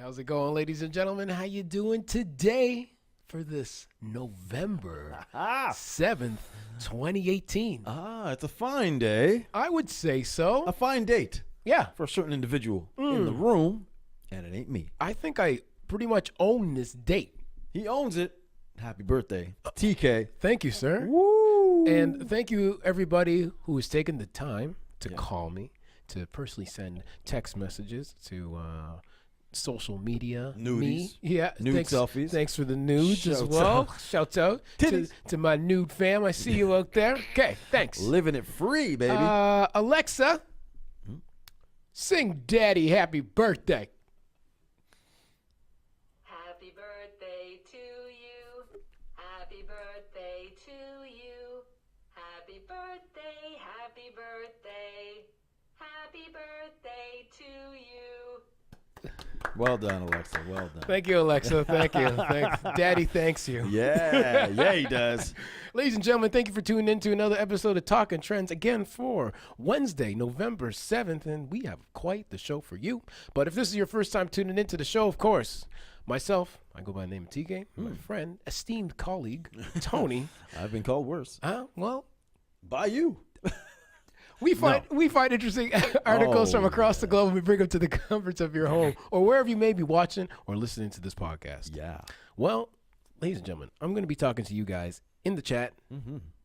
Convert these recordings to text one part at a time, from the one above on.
How's it going, ladies and gentlemen? How you doing today for this November 7th, 2018? It's a fine day. I would say so. A fine date. Yeah. For a certain individual in the room, and it ain't me. I think I pretty much own this date. He owns it. Happy birthday, TK. Thank you, sir. Woo! And thank you, everybody who has taken the time to call me, to personally send text messages to social media. Nudies. Me. Yeah. Nude selfies. Thanks for the nudes as Shout well. out. Shout out to my nude fam. I see you out there. Okay, thanks. Living it free, baby. Alexa, sing Daddy Happy Birthday. Happy birthday to you. Happy birthday to you. Happy birthday, happy birthday. Happy birthday to you. Well done, Alexa. Well done. Thank you, Alexa. Thank you. Thanks. Daddy thanks you. Yeah, he does. Ladies and gentlemen, thank you for tuning in to another episode of Talking Trends again for Wednesday, November 7th, and we have quite the show for you. But if this is your first time tuning into the show, of course, myself, I go by the name of TK, my friend, esteemed colleague, Tony. I've been called worse. Well, By you. we find interesting articles from across the globe and we bring them to the comforts of your home or wherever you may be watching or listening to this podcast. Yeah. Well, ladies and gentlemen, I'm going to be talking to you guys in the chat.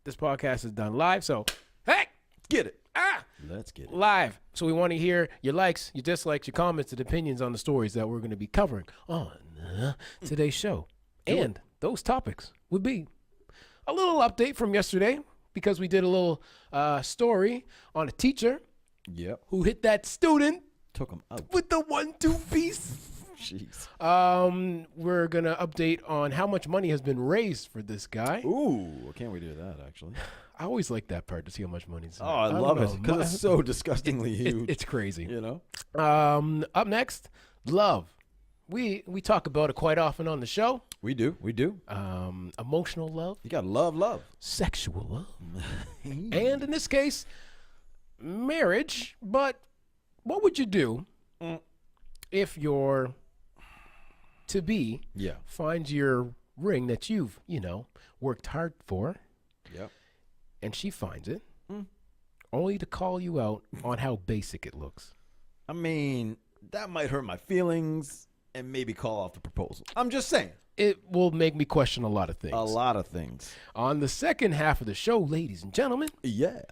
This podcast is done live, so hey, Get it. Let's get it. live. So we want to hear your likes, your dislikes, your comments, and opinions on the stories that we're going to be covering on today's show. And those topics would be a little update from yesterday because we did a little story on a teacher Yep. who hit that student Took him out. with the 1-2 piece. Jeez. We're going to update on how much money has been raised for this guy. Ooh, I can't wait to hear that, actually. I always like that part to see how much money's Oh, I love it because it's so disgustingly huge. It's crazy. You know? Up next, love. We talk about it quite often on the show. We do. Emotional love, You got love. sexual love, and in this case, marriage. But what would you do if your to-be Yeah. finds your ring that you've, worked hard for, Yep. and she finds it, only to call you out on how basic it looks? I mean, that might hurt my feelings and maybe call off the proposal. I'm just saying. It will make me question a lot of things. A lot of things. On the second half of the show, ladies and gentlemen, Yeah.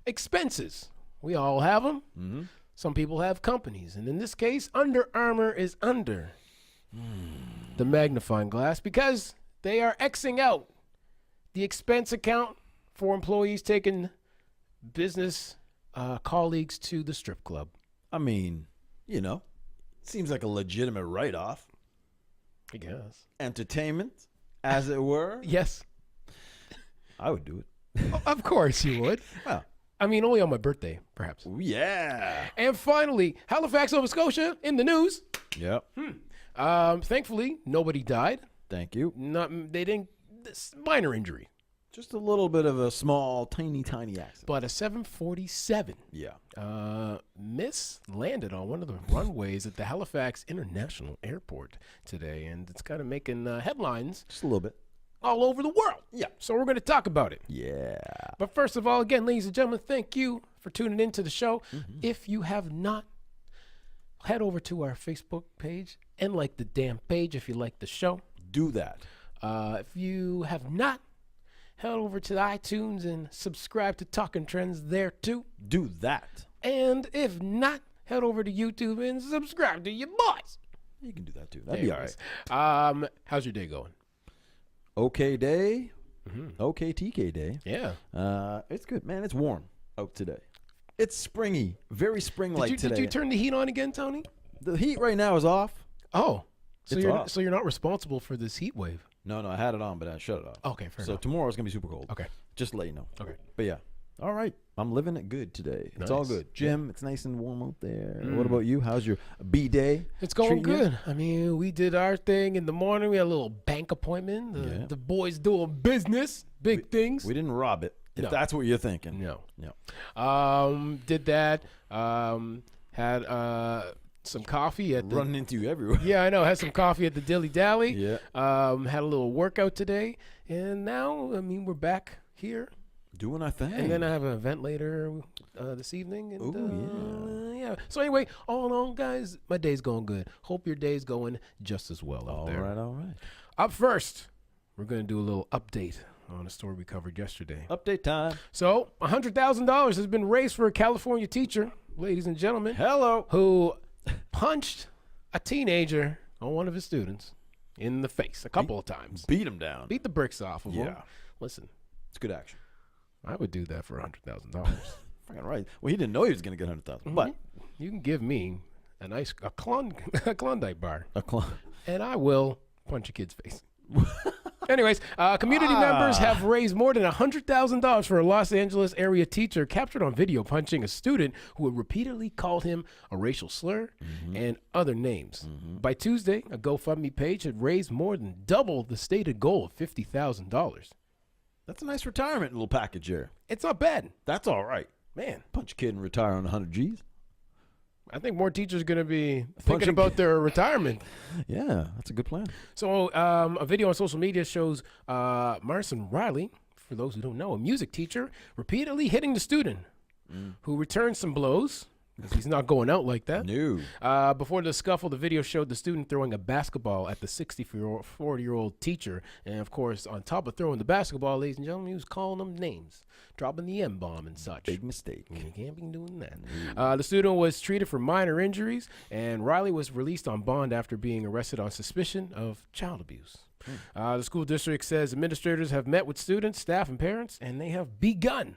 expenses. We all have them. Some people have companies. And in this case, Under Armour is under the magnifying glass because they are Xing out the expense account for employees taking business colleagues to the strip club. I mean, seems like a legitimate write-off. I guess. Entertainment, as it were. Yes. I would do it. Of course you would. Well, I mean, only on my birthday, perhaps. yeah. And finally, Halifax, Nova Scotia, in the news. Yep. Thankfully, nobody died. Thank you. They didn't. This minor injury, Just a little bit of a small, tiny accident. but a 747 Yeah. landed on one of the runways at the Halifax International Airport today, and it's kind of making headlines Just a little bit. all over the world. Yeah. So we're going to talk about it. Yeah. But first of all, again, ladies and gentlemen, thank you for tuning into the show. If you have not, head over to our Facebook page and like the damn page if you like the show. Do that. If you have not, head over to iTunes and subscribe to Talking Trends there too. Do that. And if not, head over to YouTube and subscribe to your boys. You can do that too. That'd be all right. How's your day going? Okay day. Okay TK day. Yeah. It's good, man. It's warm out today. It's springy. Very spring-like today. Did you turn the heat on again, Tony? The heat right now is off. Oh, so It's you're off. so you're not responsible for this heat wave. No, I had it on, but I shut it off. Okay, fair So enough. tomorrow it's going to be super cold. Okay. Just to let you know. Okay. But yeah. All right. I'm living it good today. It's all Nice. good. Jim, it's nice and warm out there. What about you? How's your B-day? It's going treating you? good. I mean, we did our thing in the morning. We had a little bank appointment. Yeah. The boys doing business, big things. We didn't rob it, if No. that's what you're thinking. No. No. Did that. Had some coffee at the... Running into you everywhere. Yeah, I know. Had some coffee at the Dilly Dally. Yeah. Had a little workout today. And now, I mean, we're back here. Doing our thing. And then I have an event later this evening. And, yeah. So anyway, all in all, guys, my day's going good. Hope your day's going just as well out there. All right. Up first, we're going to do a little update on a story we covered yesterday. Update time. So $100,000 has been raised for a California teacher, ladies and gentlemen, Hello. who punched a teenager on one of his students in the face a couple of times. Beat him down. Beat the bricks off of him. Yeah. Listen, It's good action. I would do that for $100,000. Fucking right. Well, he didn't know he was going to get 100,000. But You can give me a Klondike bar, a and I will punch a kid's face. Anyways, community members have raised more than $100,000 for a Los Angeles area teacher captured on video punching a student who had repeatedly called him a racial slur and other names. By Tuesday, a GoFundMe page had raised more than double the stated goal of $50,000. That's a nice retirement little package here. It's not bad. That's all right. Man, Punch a kid and retire on 100 G's. I think more teachers are going to be thinking Punching about their retirement. Yeah, that's a good plan. So a video on social media shows Marson Riley, for those who don't know, a music teacher, repeatedly hitting the student, who returned some blows, because he's not going out like that. No. Before the scuffle, the video showed the student throwing a basketball at the 40-year-old teacher. And, of course, on top of throwing the basketball, ladies and gentlemen, he was calling them names, dropping the M-bomb and such. Big mistake. You can't be doing that. The student was treated for minor injuries, and Riley was released on bond after being arrested on suspicion of child abuse. The school district says administrators have met with students, staff, and parents, and they have begun,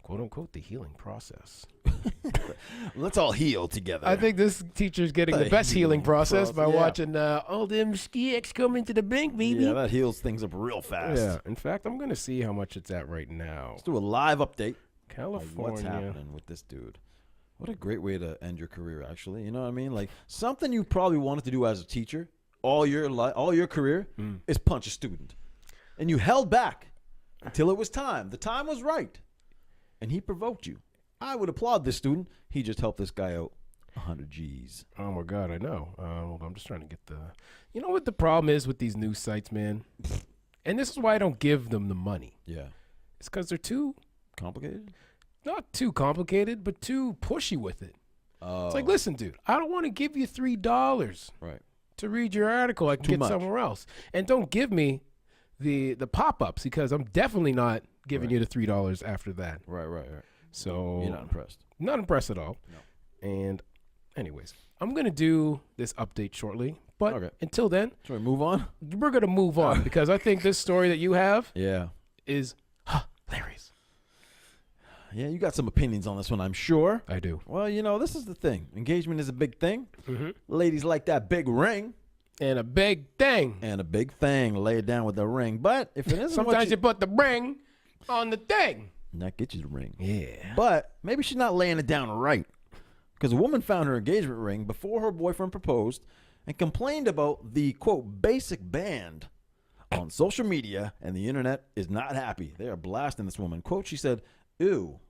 quote unquote, the healing process. Let's all heal together. I think this teacher's getting the best healing process by yeah. watching all them skicks come into the bank, baby. Yeah, that heals things up real fast. Yeah. In fact, I'm going to see how much it's at right now. Let's do a live update. California. What's happening with this dude? What a great way to end your career, actually. You know what I mean? Like, something you probably wanted to do as a teacher all your career is punch a student. And you held back until it was time. The time was right. And he provoked you. I would applaud this student. He just helped this guy out 100 G's. Oh, my God, I know. Hold on, I'm just trying to get the... You know what the problem is with these news sites, man? And this is why I don't give them the money. Yeah. It's because they're too... Complicated? Not too complicated, but too pushy with it. Oh. It's like, listen, dude, I don't want to give you $3 Right. to read your article. I can Too get much. somewhere else. And don't give me the pop-ups, because I'm definitely not giving you the $3 after that. Right. So You're not impressed. Not impressed at all. No. And anyways, I'm going to do this update shortly. But until then, Shall we move on? we're going to move on because I think this story that you have Yeah. is hilarious. Yeah, you got some opinions on this one, I'm sure. I do. Well, you know, this is the thing. Engagement is a big thing. Ladies like that big ring. And a big thing. And a big thing. Lay it down with the ring. But if it isn't Sometimes you put the ring on the thing. And that gets you the ring. Yeah. But maybe she's not laying it down right. Because a woman found her engagement ring before her boyfriend proposed and complained about the, quote, basic band on social media, and the internet is not happy. They are blasting this woman. Quote, she said, ew.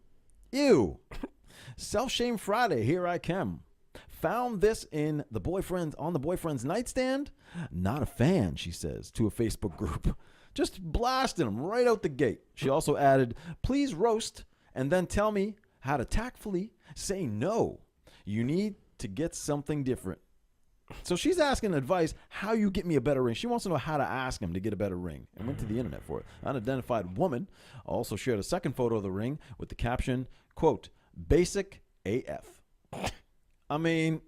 Self-shame Friday, here I come. Found this on the boyfriend's nightstand? Not a fan, she says, to a Facebook group. Just blasting him right out the gate. She also added, please roast and then tell me how to tactfully say no. You need to get something different. So she's asking advice, how you get me a better ring. She wants to know how to ask him to get a better ring and went to the internet for it. An unidentified woman also shared a second photo of the ring with the caption, quote, basic AF. I mean,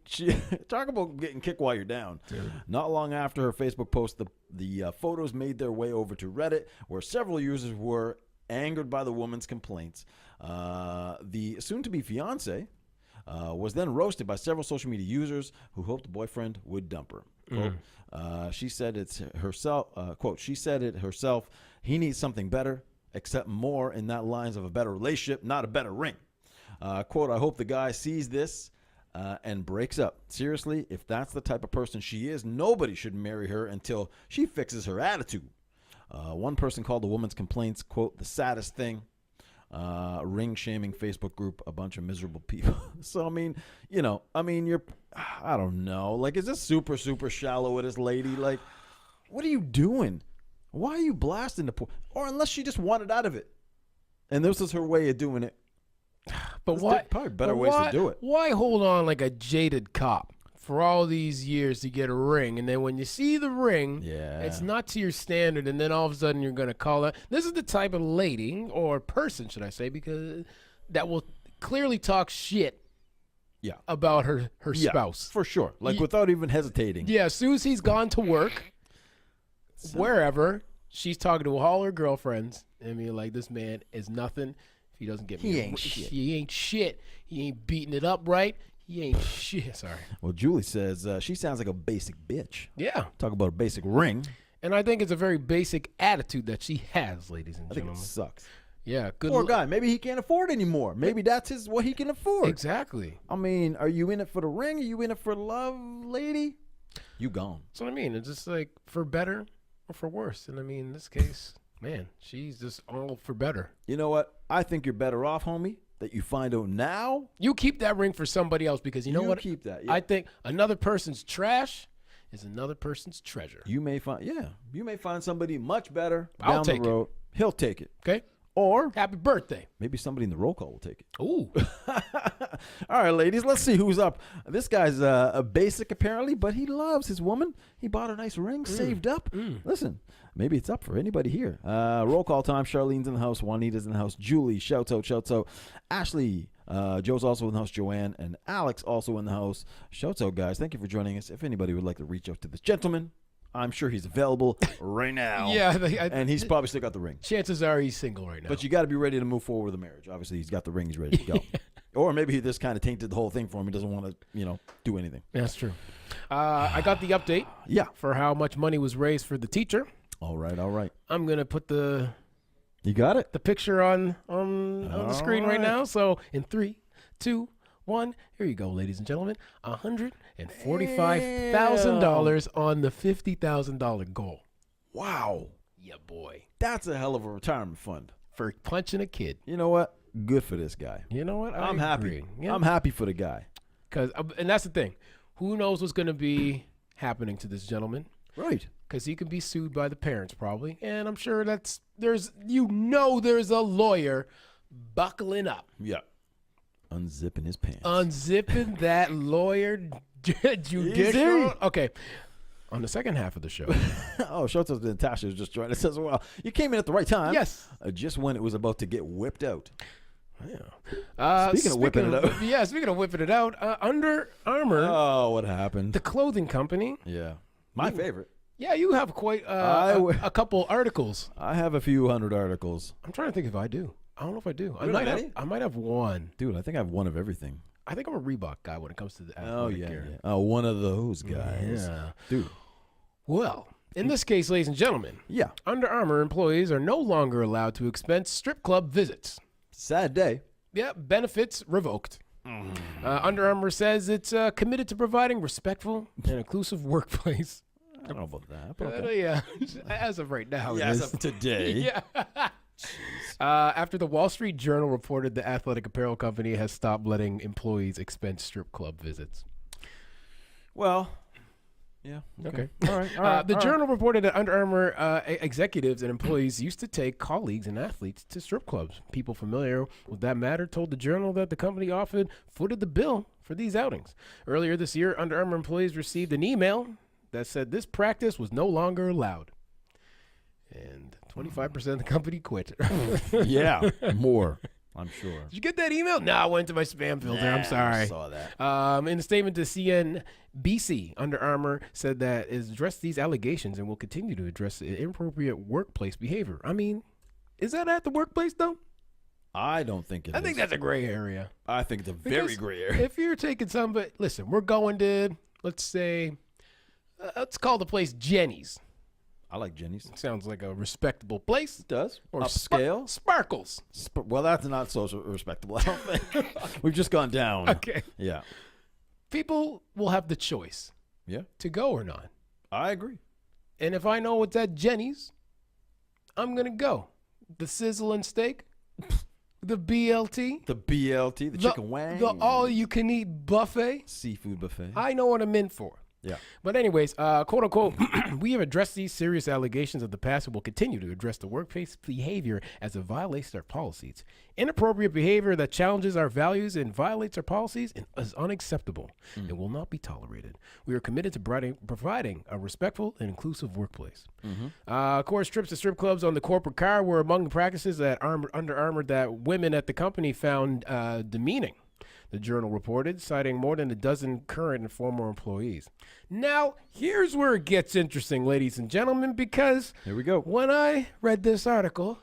talk about getting kicked while you're down. Dude. Not long after her Facebook post, the photos made their way over to Reddit, where several users were angered by the woman's complaints. The soon-to-be fiance was then roasted by several social media users who hoped the boyfriend would dump her. Quote, she said it's herself. Quote, she said it herself. He needs something better, except more in that lines of a better relationship, not a better ring. Quote, I hope the guy sees this and breaks up. Seriously, if that's the type of person she is, nobody should marry her until she fixes her attitude. One person called the woman's complaints, quote, the saddest thing. Ring shaming Facebook group, a bunch of miserable people. So, I mean, you're I don't know. Like, is this super, super shallow with this lady? Like, what are you doing? Why are you blasting the poor? Or unless she just wanted out of it. And this is her way of doing it. But There's why? probably better but ways why, to do it. Why hold on like a jaded cop for all these years to get a ring, and then when you see the ring, it's not to your standard, and then all of a sudden you're gonna call her? This is the type of lady or person, should I say, because that will clearly talk shit. Yeah. About her spouse. For sure. Like, without even hesitating. Yeah, as soon as he's gone to work, wherever, she's talking to all her girlfriends. I mean, like, this man is nothing. If he doesn't get me, He ain't shit. He ain't shit. He ain't beating it up right. He ain't shit. Sorry. Well, Julie says she sounds like a basic bitch. Yeah. Talk about a basic ring. And I think it's a very basic attitude that she has, ladies and I think gentlemen. it sucks. Yeah, good. Poor guy. Maybe he can't afford anymore. Maybe that's what he can afford. Exactly. I mean, are you in it for the ring? Are you in it for love, lady? You gone. That's what I mean. It's just like for better or for worse. And I mean, in this case, man, she's just all for better. You know what? I think you're better off, homie, that you find out now. You keep that ring for somebody else, because you know what? Keep that. Yeah. I think another person's trash is another person's treasure. You may find somebody much better I'll down the take it. road. He'll take it. Okay? Or Happy birthday. maybe somebody in the roll call will take it. Ooh. All right, ladies, let's see who's up. This guy's a basic, apparently, but he loves his woman. He bought a nice ring, saved up. Listen, maybe it's up for anybody here. Roll call time. Charlene's in the house. Juanita's in the house. Julie, shouts out. Ashley, Joe's also in the house. Joanne and Alex also in the house. Shouts out, guys. Thank you for joining us. If anybody would like to reach out to this gentleman, I'm sure he's available right now. Yeah. And he's probably still got the ring. Chances are he's single right now. But you got to be ready to move forward with the marriage. Obviously, he's got the ring. He's ready to go. Or maybe he just kind of tainted the whole thing for him. He doesn't want to, do anything. That's true. I got the update. Yeah. For how much money was raised for the teacher. All right. I'm gonna put the You got it? picture on the screen right now. So in 3, 2, 1, here you go, ladies and gentlemen. $145,000 on the $50,000 goal. Wow. Yeah, boy. That's a hell of a retirement fund. For punching a kid. You know what? Good for this guy. You know what? I'm happy. Agree. Yeah. I'm happy for the guy. And that's the thing. Who knows what's going to be happening to this gentleman? Right. Because he could be sued by the parents probably. And I'm sure there's a lawyer buckling up. Yeah. Unzipping his pants. Unzipping that lawyer judicial. Okay. On the second half of the show. Oh, shouts out to Natasha who's just joined us as well. You came in at the right time. Yes. Just when it was about to get whipped out. Yeah. Speaking of whipping it out. Yeah, speaking of whipping it out, Under Armour, Oh, what happened? the clothing company. Yeah. My favorite. Yeah, you have quite a couple articles. I have a few hundred articles. I'm trying to think if I do. I don't know if I do. don't have any? I might have one. Dude, I think I have one of everything. I think I'm a Reebok guy when it comes to the Oh, athletic yeah, gear. yeah. Oh, one of those guys. Yeah. Dude. Well, in this case, ladies and gentlemen, Yeah. Under Armour employees are no longer allowed to expense strip club visits. Sad day. Yeah, benefits revoked. Under Armour says it's committed to providing respectful and inclusive workplace. I don't know about that. But okay. Yeah, as of right now, Yeah, it as is. of today. Yeah. After the Wall Street Journal reported the athletic apparel company has stopped letting employees expense strip club visits. Well, yeah. Okay. All right. The Journal reported that Under Armour executives and employees used to take colleagues and athletes to strip clubs. People familiar with that matter told the Journal that the company often footed the bill for these outings. Earlier this year, Under Armour employees received an email that said this practice was no longer allowed. And 25% of the company quit. Yeah, more, I'm sure. Did you get that email? No, I went to my spam filter. I'm sorry. I saw that. In a statement to CNBC, Under Armour said that it has addressed these allegations and will continue to address inappropriate workplace behavior. I mean, is that at the workplace, though? I don't think it is. I think that's a gray area. I think it's a very Because gray area. If you're taking somebody, listen, we're going to, let's say, let's call the place Jenny's. I like Jenny's. Sounds like a respectable place. It does. Or Upscale. Sparkles. Well, that's not so respectable, I don't think. We've just gone down. Okay. Yeah. People will have the choice Yeah. to go or not. I agree. And if I know it's at Jenny's, I'm going to go. The sizzling steak, The BLT. The BLT, the chicken wang. The all-you-can-eat buffet. Seafood buffet. I know what I'm in for. Yeah. But anyways, quote unquote, we have addressed these serious allegations of the past and will continue to address the workplace behavior as it violates our policies. Inappropriate behavior that challenges our values and violates our policies is unacceptable and will not be tolerated. We are committed to providing a respectful and inclusive workplace. Of course, trips to strip clubs on the corporate car were among the practices that Under Armour that women at the company found demeaning. The Journal reported, citing more than a dozen current and former employees. Now, here's where it gets interesting, ladies and gentlemen, because here we go. When I read this article,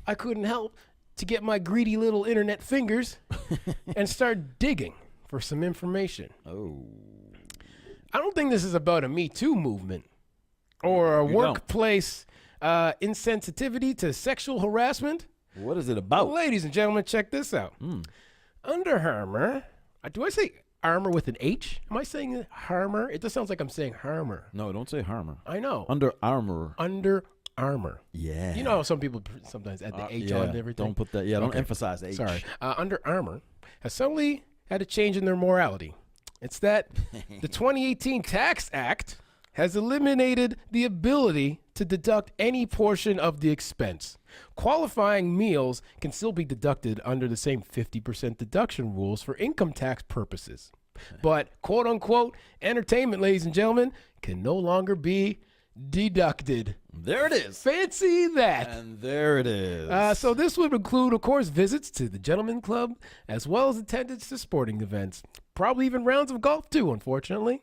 I couldn't help to get my greedy little internet fingers and start digging for some information. Oh. I don't think this is about a Me Too movement or a workplace insensitivity to sexual harassment. What is it about? Well, ladies and gentlemen, check this out. Under Armour, do I say Armour with an H? Am I saying Armour? It just sounds like I'm saying Armour. No, don't say Armour. I know. Under Armour. Under Armour. Yeah. You know how some people sometimes add the H on and everything? Don't put that. Yeah, don't emphasize the H. Sorry. Under Armour has suddenly had a change in their morality. It's that the 2018 Tax Act has eliminated the ability to deduct any portion of the expense. Qualifying meals can still be deducted under the same 50% deduction rules for income tax purposes. But, quote unquote, entertainment, ladies and gentlemen, can no longer be deducted. There it is. Fancy that. And there it is. So this would include, of course, visits to the Gentleman Club, as well as attendance to sporting events. Probably even rounds of golf, too, unfortunately.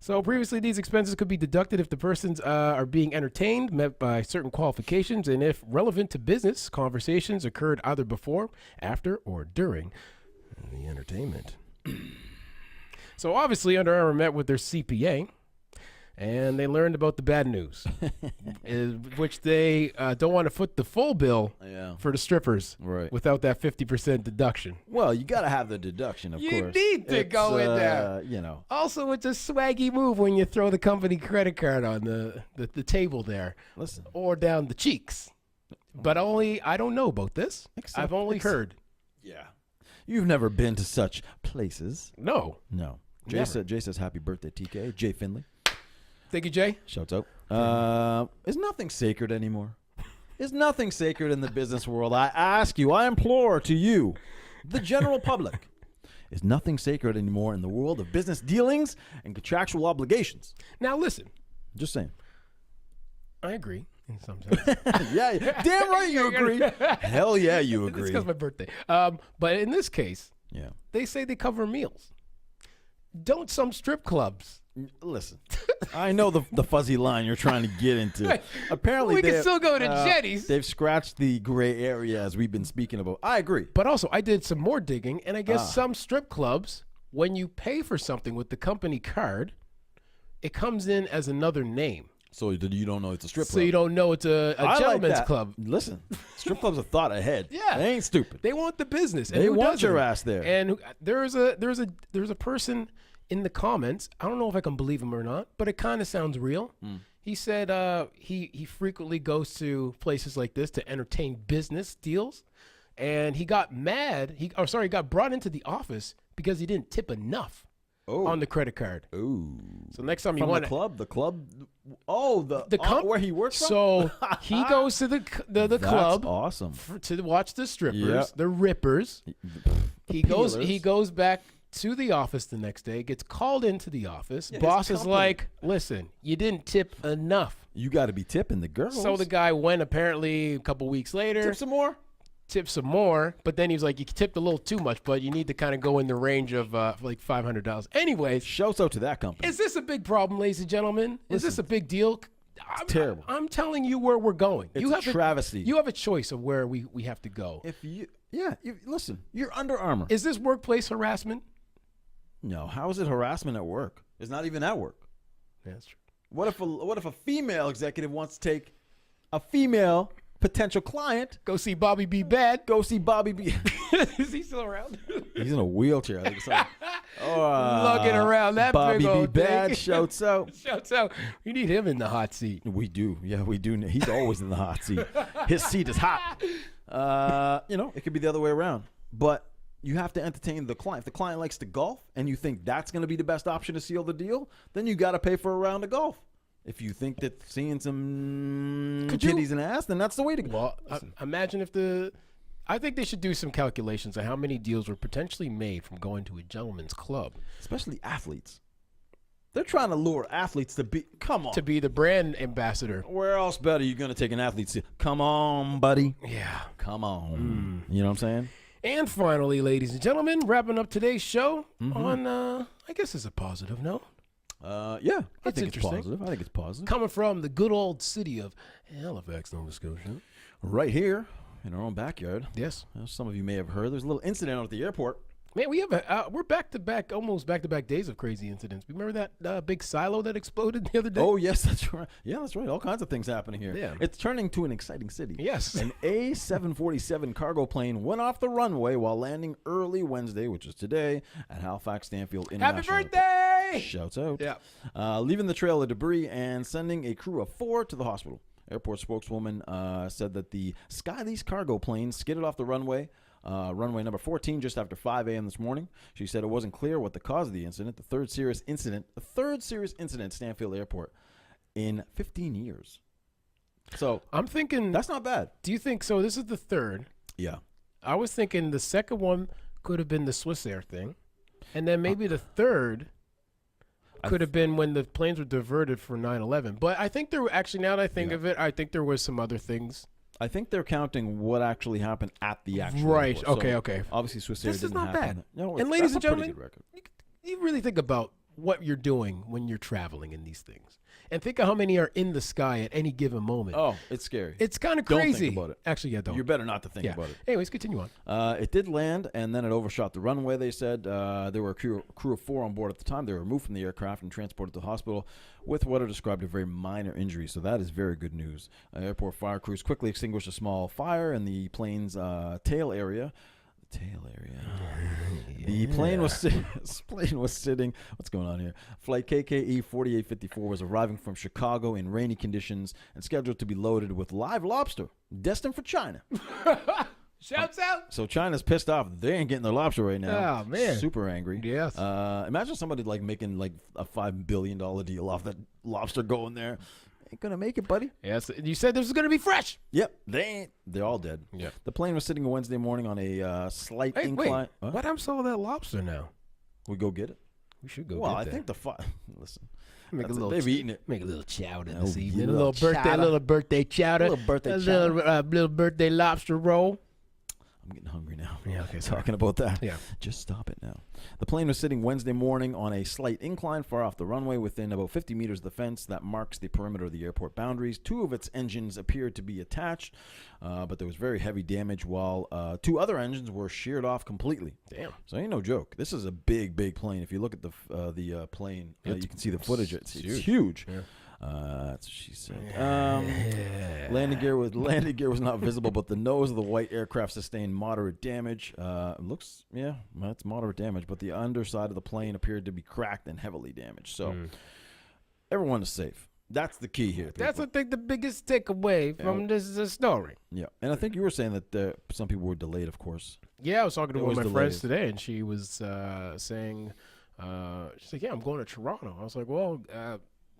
So previously, these expenses could be deducted if the persons are being entertained, met by certain qualifications, and if relevant to business, conversations occurred either before, after, or during the entertainment. So obviously, Under Armour met with their CPA, and they learned about the bad news, which they don't want to foot the full bill for the strippers without that 50% deduction. Well, you got to have the deduction, of course. You need to go in there. You know. Also, it's a swaggy move when you throw the company credit card on the table there. Listen. Or down the cheeks. But I don't know about this. I've only heard. Yeah. You've never been to such places. No. Jay says happy birthday, TK. Jay Finley. Thank you, Jay. Shouts out. Is nothing sacred anymore? Is nothing sacred in the business world? I ask you, I implore to you, the general public, is nothing sacred anymore in the world of business dealings and contractual obligations? Now, listen. Just saying. I agree in some sense. Yeah, damn right you agree. Hell yeah, you agree. It's because my birthday. But in this case, they say they cover meals. Don't some strip clubs? Listen, I know the fuzzy line you're trying to get into. Apparently, we can still go to Jetty's. They've scratched the gray area as we've been speaking about. I agree. But also, I did some more digging, and I guess some strip clubs, when you pay for something with the company card, it comes in as another name. So you don't know it's a strip club. So you don't know it's a gentleman's club. Listen, strip clubs are thought ahead. Yeah, they ain't stupid. They want the business. They want your ass there. And there's a person in the comments. I don't know if I can believe him or not, but it kind of sounds real. He said he frequently goes to places like this to entertain business deals, and he got mad. He got brought into the office because he didn't tip enough on the credit card. Ooh. So next time you want the club. Oh, where he works from? So he goes to the club. That's awesome. To watch the strippers, the rippers. He goes back to the office the next day, gets called into the office. Boss is like, listen, you didn't tip enough. You got to be tipping the girls. So the guy went apparently a couple weeks later. Tip some more. But then he was like, you tipped a little too much, but you need to kind of go in the range of like $500. Anyways. Shouts out to that company. Is this a big problem, ladies and gentlemen? Is this a big deal? It's terrible. I'm telling you where we're going. It's a travesty. You have a choice of where we have to go. Listen, you're Under Armour. Is this workplace harassment? No. How is it harassment at work? It's not even at work. Yeah, that's true. What if a female executive wants to take a female potential client. Go see Bobby B. Bad. Go see Bobby B. Is he still around? He's in a wheelchair. I think it's like, Lugging around that Bobby big B. old Bad thing. shouts out. Shouts out. We need him in the hot seat. We do. Yeah, we do. He's always in the hot seat. His seat is hot. It could be the other way around. But you have to entertain the client. If the client likes to golf and you think that's going to be the best option to seal the deal, then you got to pay for a round of golf. If you think that seeing some titties and ass, then that's the way to go. Well, imagine if I think they should do some calculations on how many deals were potentially made from going to a gentleman's club. Especially athletes. They're trying to lure athletes to be, come on. To be the brand ambassador. Where else better are you going to take an athlete to? Come on, buddy. Yeah. Come on. You know what I'm saying? And finally, ladies and gentlemen, wrapping up today's show on, I guess it's a positive note. Yeah. I think it's positive. I think it's positive. Coming from the good old city of Halifax, Nova Scotia. Right here in our own backyard. Yes. As some of you may have heard, there's a little incident out at the airport. Man, we're back-to-back, almost back-to-back days of crazy incidents. Remember that big silo that exploded the other day? Oh, yes, that's right. Yeah, that's right. All kinds of things happening here. Yeah. It's turning to an exciting city. Yes. An A747 cargo plane went off the runway while landing early Wednesday, which is today, at Halifax Stanfield International Happy birthday! Airport. Shouts out. Yeah. Leaving the trail of debris and sending a crew of 4 to the hospital. Airport spokeswoman said that the Skylease cargo plane skidded off the runway. Runway number 14 just after 5 a.m. this morning. She said it wasn't clear what the cause of the incident, the third serious incident at Stanfield Airport in 15 years. So I'm thinking, that's not bad. do you think so? This is the third. Yeah. I was thinking the second one could have been the Swiss Air thing, and then maybe the third could have been when the planes were diverted for 9/11. But I think there were actually, now that I think of it, I think there was some other things. I think they're counting what actually happened at the actual Right. airport. Okay. Obviously, Swiss Air This is didn't not happen. bad. No, And ladies that's and a pretty gentlemen, good record. You really think about what you're doing when you're traveling in these things, and think of how many are in the sky at any given moment. Oh, it's scary. It's kind of Don't think crazy. about it. Actually, yeah, don't. You're better not to think about it. Anyways, continue on. It did land, and then it overshot the runway, they said. There were a crew of 4 on board at the time. They were removed from the aircraft and transported to the hospital with what are described as very minor injuries. So that is very good news. Airport fire crews quickly extinguished a small fire in the plane's tail area. The plane was sitting. What's going on here? Flight KKE 4854 was arriving from Chicago in rainy conditions and scheduled to be loaded with live lobster destined for China. Shouts out. So China's pissed off. They ain't getting their lobster right now. Oh, man. Super angry. Yes. Imagine somebody making a $5 billion deal off that lobster going there. Ain't gonna make it, buddy. Yes. You said this was gonna be fresh. Yep. They ain't. They're all dead. Yeah. The plane was sitting Wednesday morning on a slight Hey, incline. wait. What happens to all that lobster now? We go get it. We should go. Well, get I that. think listen. Make a That's it. little They've eaten it. Make a little chowder Oh, this yeah, evening. A little little birthday chowder. Little birthday a chowder. little birthday lobster roll. I'm getting hungry now. Yeah, okay, sorry. Talking about that. Yeah. Just stop it now. The plane was sitting Wednesday morning on a slight incline far off the runway within about 50 meters of the fence that marks the perimeter of the airport boundaries. 2 of its engines appeared to be attached, but there was very heavy damage while 2 other engines were sheared off completely. Damn. So ain't no joke. This is a big plane. If you look at the plane, you can see the footage. It's huge. Yeah. That's what she said. Landing gear was not visible, but the nose of the white aircraft sustained moderate damage. That's moderate damage, but the underside of the plane appeared to be cracked and heavily damaged. So everyone is safe. That's the key here. That's, I think, the biggest takeaway from this story. Yeah, and I think you were saying that some people were delayed, of course. Yeah, I was talking to one of my Always friends today, and she was saying, she's like, "Yeah, I'm going to Toronto." I was like, "Well,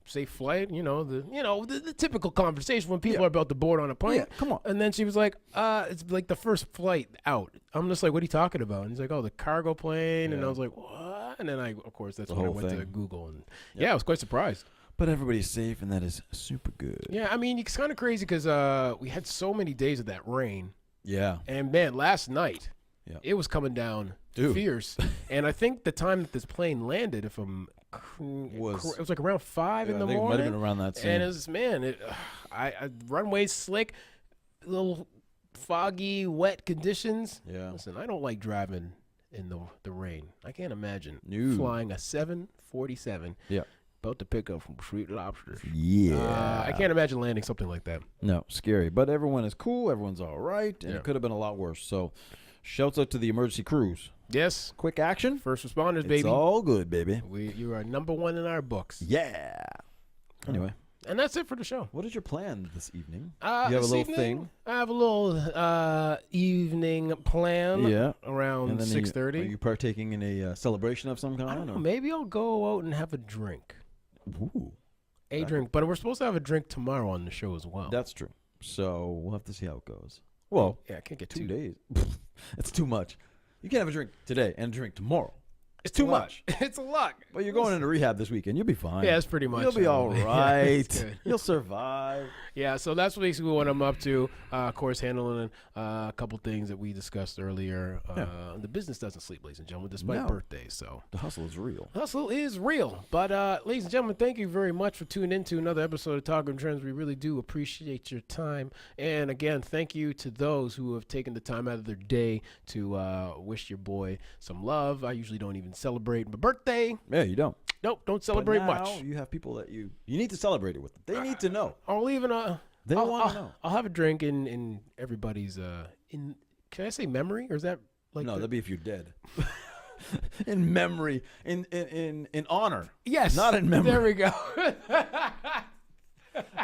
safe flight." The typical conversation when people are about to board on a plane. Yeah, come on. And then she was like, "It's like the first flight out." I'm just like, "What are you talking about?" And he's like, "Oh, the cargo plane." And I was like, "What?" And then of course, that's when I went to Google, and I was quite surprised. But everybody's safe, and that is super good. Yeah, I mean, it's kind of crazy because we had so many days of that rain. Yeah. And man, last night, it was coming down fierce. And I think the time that this plane landed, it was like around 5 in the morning. It might have been around that same. And it was, runway's slick, little foggy, wet conditions. Yeah. Listen, I don't like driving in the rain. I can't imagine No. flying a 747. Yeah. About to pick up from Sweet Lobster. Yeah. I can't imagine landing something like that. No, scary. But everyone is cool. Everyone's all right. And Yeah. it could have been a lot worse. So shouts out to the emergency crews. Yes. Quick action. First responders, It's baby. all good, baby. You are number one in our books. Yeah. Anyway, And that's it for the show. what is your plan this evening? You have a little thing? I have a little evening plan. Yeah. Around And then 6:30. Are you partaking in a celebration of some kind? I don't know. or- Maybe I'll go out and have a drink. Ooh, A drink. But we're supposed to have a drink tomorrow on the show as well. that's true. So we'll have to see how it goes. Well, Yeah, I can't get 2 too days. It's too much. You can't have a drink today and a drink tomorrow. It's a too lot. much. It's a lot. But you're going into rehab this weekend. You'll be fine. Yeah, that's pretty much. You'll be all Yeah, right. that's good. You'll survive. Yeah, so that's basically what I'm up to. Of course, handling a couple things that we discussed earlier. The business doesn't sleep, ladies and gentlemen, despite No. birthdays. So The hustle is real. hustle is real. But ladies and gentlemen, thank you very much for tuning in to another episode of Talking Trends. We really do appreciate your time. And again, thank you to those who have taken the time out of their day to wish your boy some love. I usually don't even celebrate my birthday. Yeah, you don't. Nope, don't celebrate But now much. You have people that you need to celebrate it with. They need to know. I'll even They I'll- want I'll- to know. I'll have a drink in everybody's in. Can I say memory, or is that like No, the- that'd be if you're dead. In memory, in honor. yes, not in memory. There we go.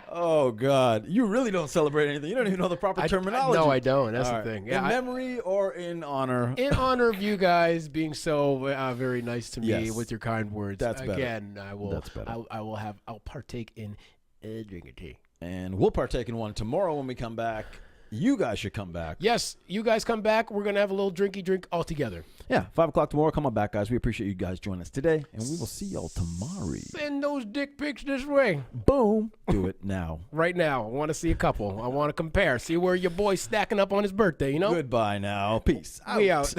Oh God, you really don't celebrate anything. You don't even know the proper terminology. No, I don't. That's All the right. thing. Yeah, in memory or in honor. in honor of you guys being so very nice to me Yes. with your kind words. That's better. Again, I will. That's better. I'll partake in a drink or tea. And we'll partake in one tomorrow when we come back. You guys should come back. Yes, you guys come back. We're gonna have a little drinky drink all together. Yeah, 5 o'clock tomorrow. Come on back, guys. We appreciate you guys joining us today, and we will see y'all tomorrow. Send those dick pics this way. Boom. Do it now. Right now, I want to see a couple. I want to compare. See where your boy's stacking up on his birthday. You know. Goodbye now. Peace. We out.